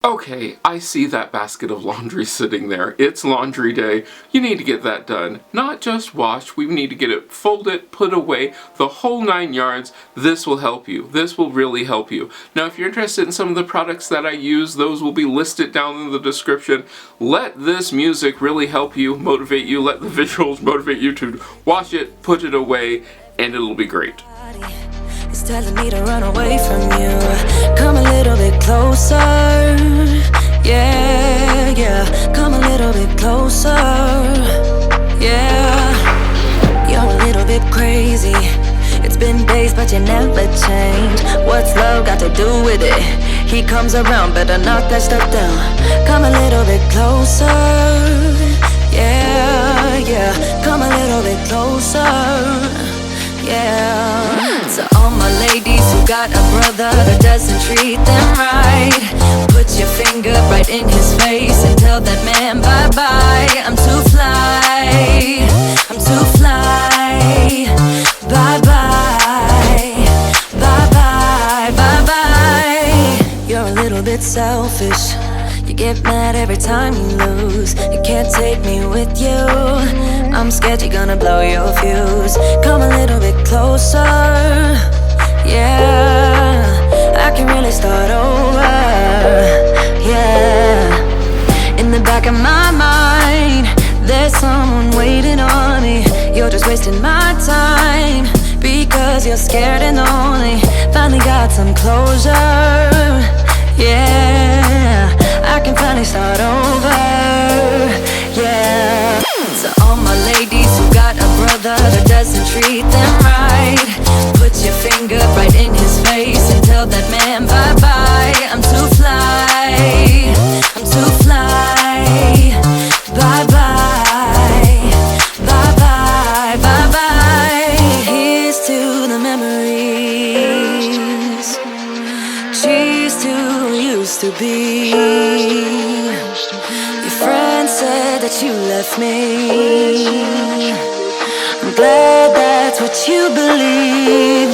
Okay, I see that basket of laundry sitting there. It's laundry day. You need to get that done. Not just washed, we need to get it folded, put away, the whole 9 yards. This will help you. This will really help you. Now, if you're interested in some of the products that I use, those will be listed down in the description. Let this music really help you, motivate you. Let the visuals motivate you to wash it, put it away, and it'll be great. It's telling me to run away from you. Come a little bit closer. Yeah, yeah. Come a little bit closer. Yeah. You're a little bit crazy. It's been days but you never change. What's love got to do with it? He comes around, better knock that stuff down. Come a little bit closer. Yeah, yeah. Come a little bit closer. Yeah. So all my ladies who got a brother that doesn't treat them right, put your finger right in his face and tell that man bye-bye. I'm too fly, I'm too fly. Bye-bye, bye-bye, bye-bye. You're a little bit selfish. You get mad every time you lose. You can't take me with you. I'm scared you're gonna blow your fuse. Come a little bit closer. Yeah, I can really start over. Yeah. In the back of my mind, there's someone waiting on me. You're just wasting my time because you're scared and lonely. Finally got some closure. Yeah, I can finally start over. Yeah. So all my ladies who got a brother that doesn't treat them right, put your finger right in his face and tell that man bye-bye. I'm too fly, I'm too fly. Bye-bye, bye-bye, bye-bye. Here's to the memories. Cheers to who used to be. Your friend said that you left me. I'm glad that's what you believe.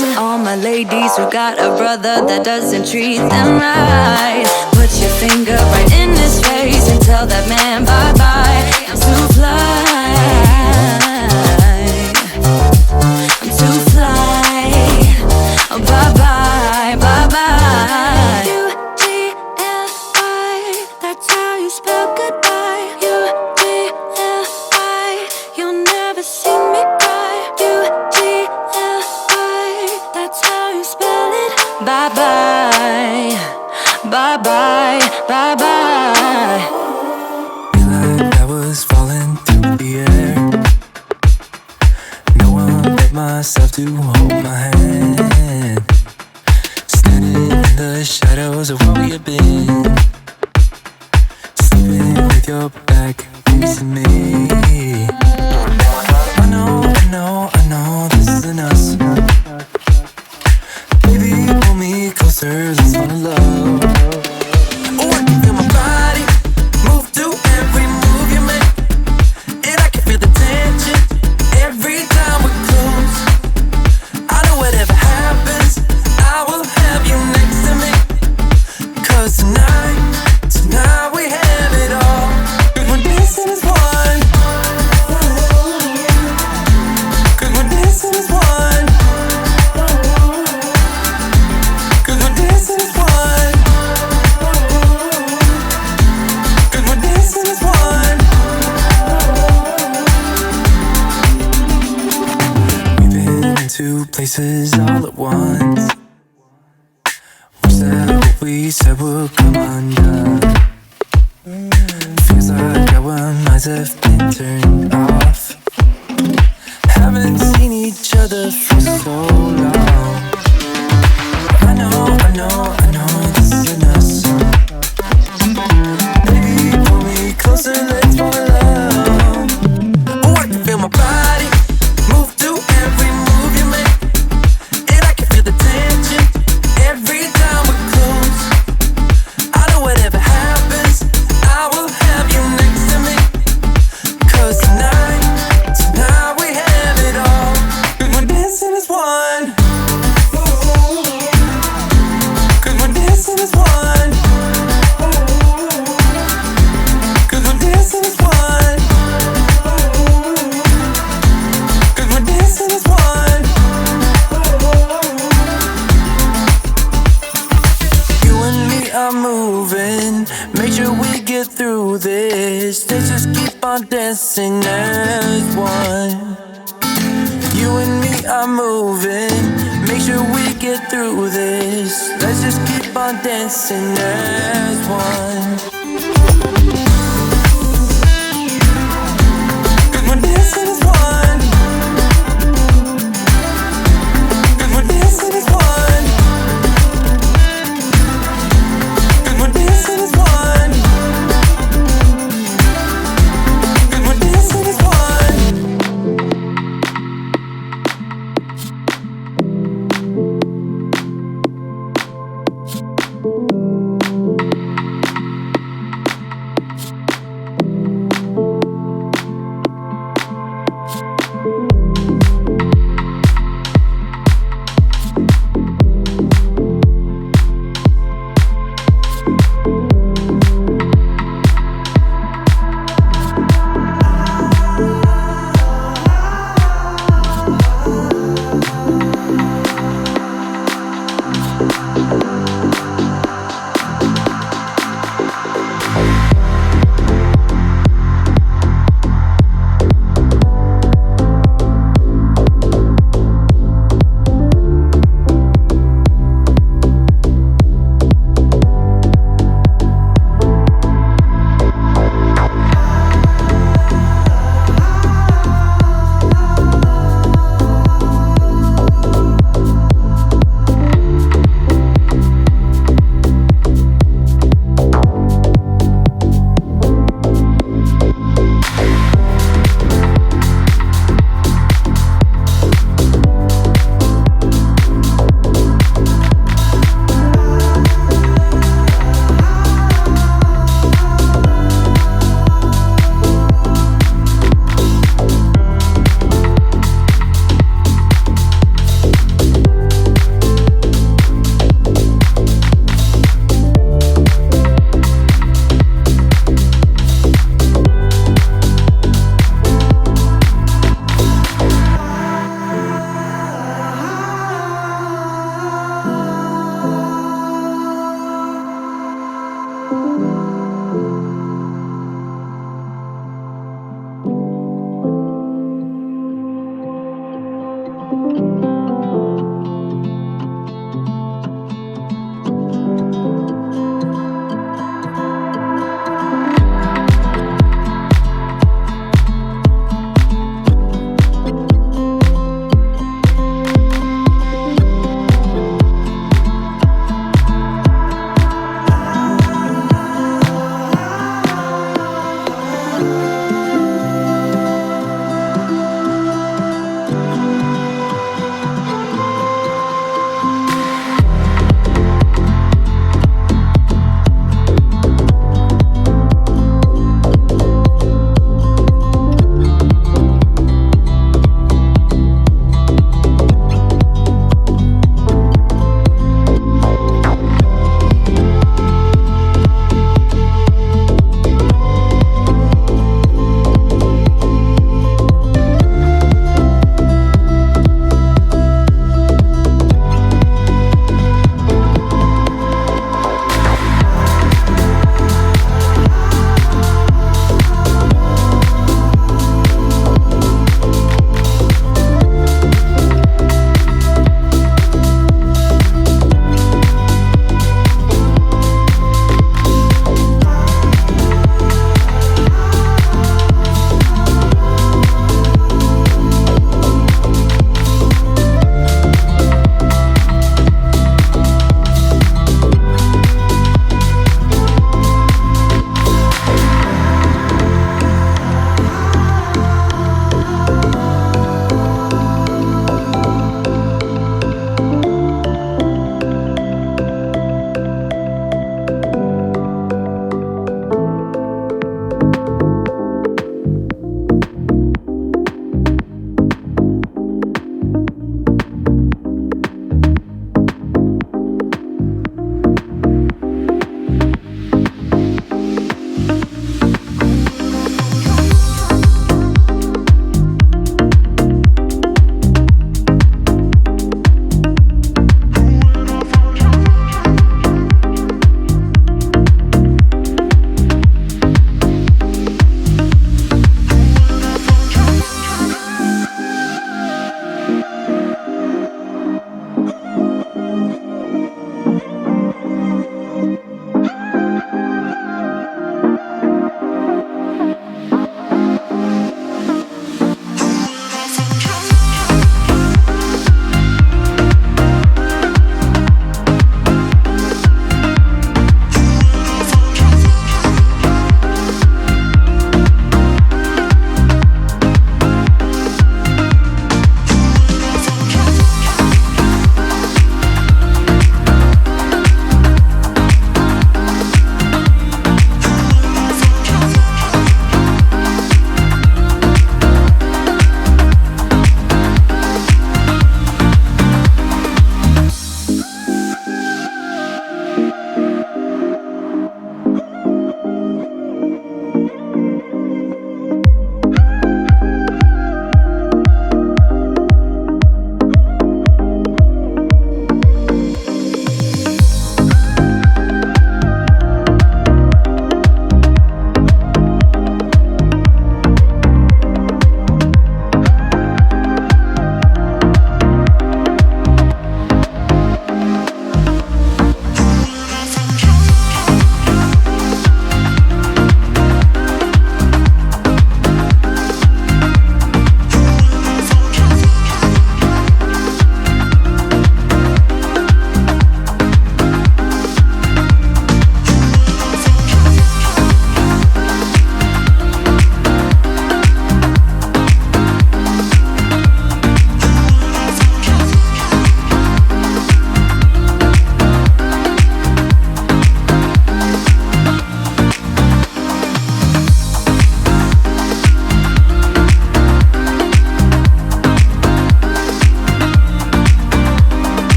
So all my ladies who got a brother that doesn't treat them right, put your finger right in his face and tell that man bye-bye. I'm too fly, I'm too fly. Oh, bye-bye, bye-bye. U-G-L-I, that's how you spell goodbye. U-G-L-I, you'll never see me cry. U-G-L-I, that's how you spell it. Bye-bye, bye-bye, bye-bye. Feel like I was falling through the air. No one but myself to hold my hand. Standing in the shadows of where we have been. Sleeping with your back facing me. I know this isn't us. Baby, pull me closer, let's fall in love. Oh, I can feel my body move to every move you make. And I can feel the tension every time we're close. I know whatever happens, I will have you next to me. 'Cause tonight we have it all. 'Cause we're dancing as one. 'Cause we're dancing as one. 'Cause we're dancing as one. 'Cause we're dancing as one. We've been into places all at once. Wish that what we said would come undone. Feels like our minds have been turned off. Haven't seen each other for so long. I know this isn't us. Baby, pull me closer, let's fall in love. Oh, I can feel my body move to every move you make. And I can feel the tension every time we're close. I know whatever happens, I will have you next to me. 'Cause tonight we have it all. 'Cause we're dancing as one. 'Cause we're dancing as one. me are moving. Make sure we get through this. Let's just keep on dancing as one. You and me are moving. Make sure we get through this. Let's just keep on dancing as one. 'Cause we're dancing as one. 'Cause we're dancing as one. 'Cause we're dancing as one. 'Cause we're dancing as one.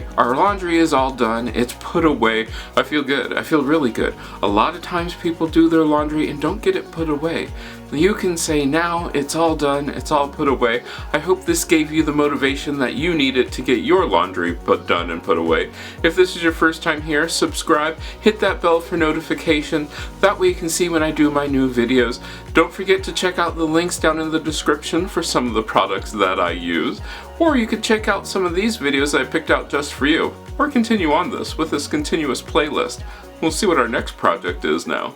Okay, our laundry is all done. It's put away. I feel good. I feel really good. A lot of times people do their laundry and don't get it put away. You can say now it's all done, it's all put away. I hope this gave you the motivation that you needed to get your laundry done and put away. If this is your first time here, subscribe, hit that bell for notification. That way you can see when I do my new videos. Don't forget to check out the links down in the description for some of the products that I use. Or you could check out some of these videos I picked out just for you. Or continue on with this continuous playlist. We'll see what our next project is now.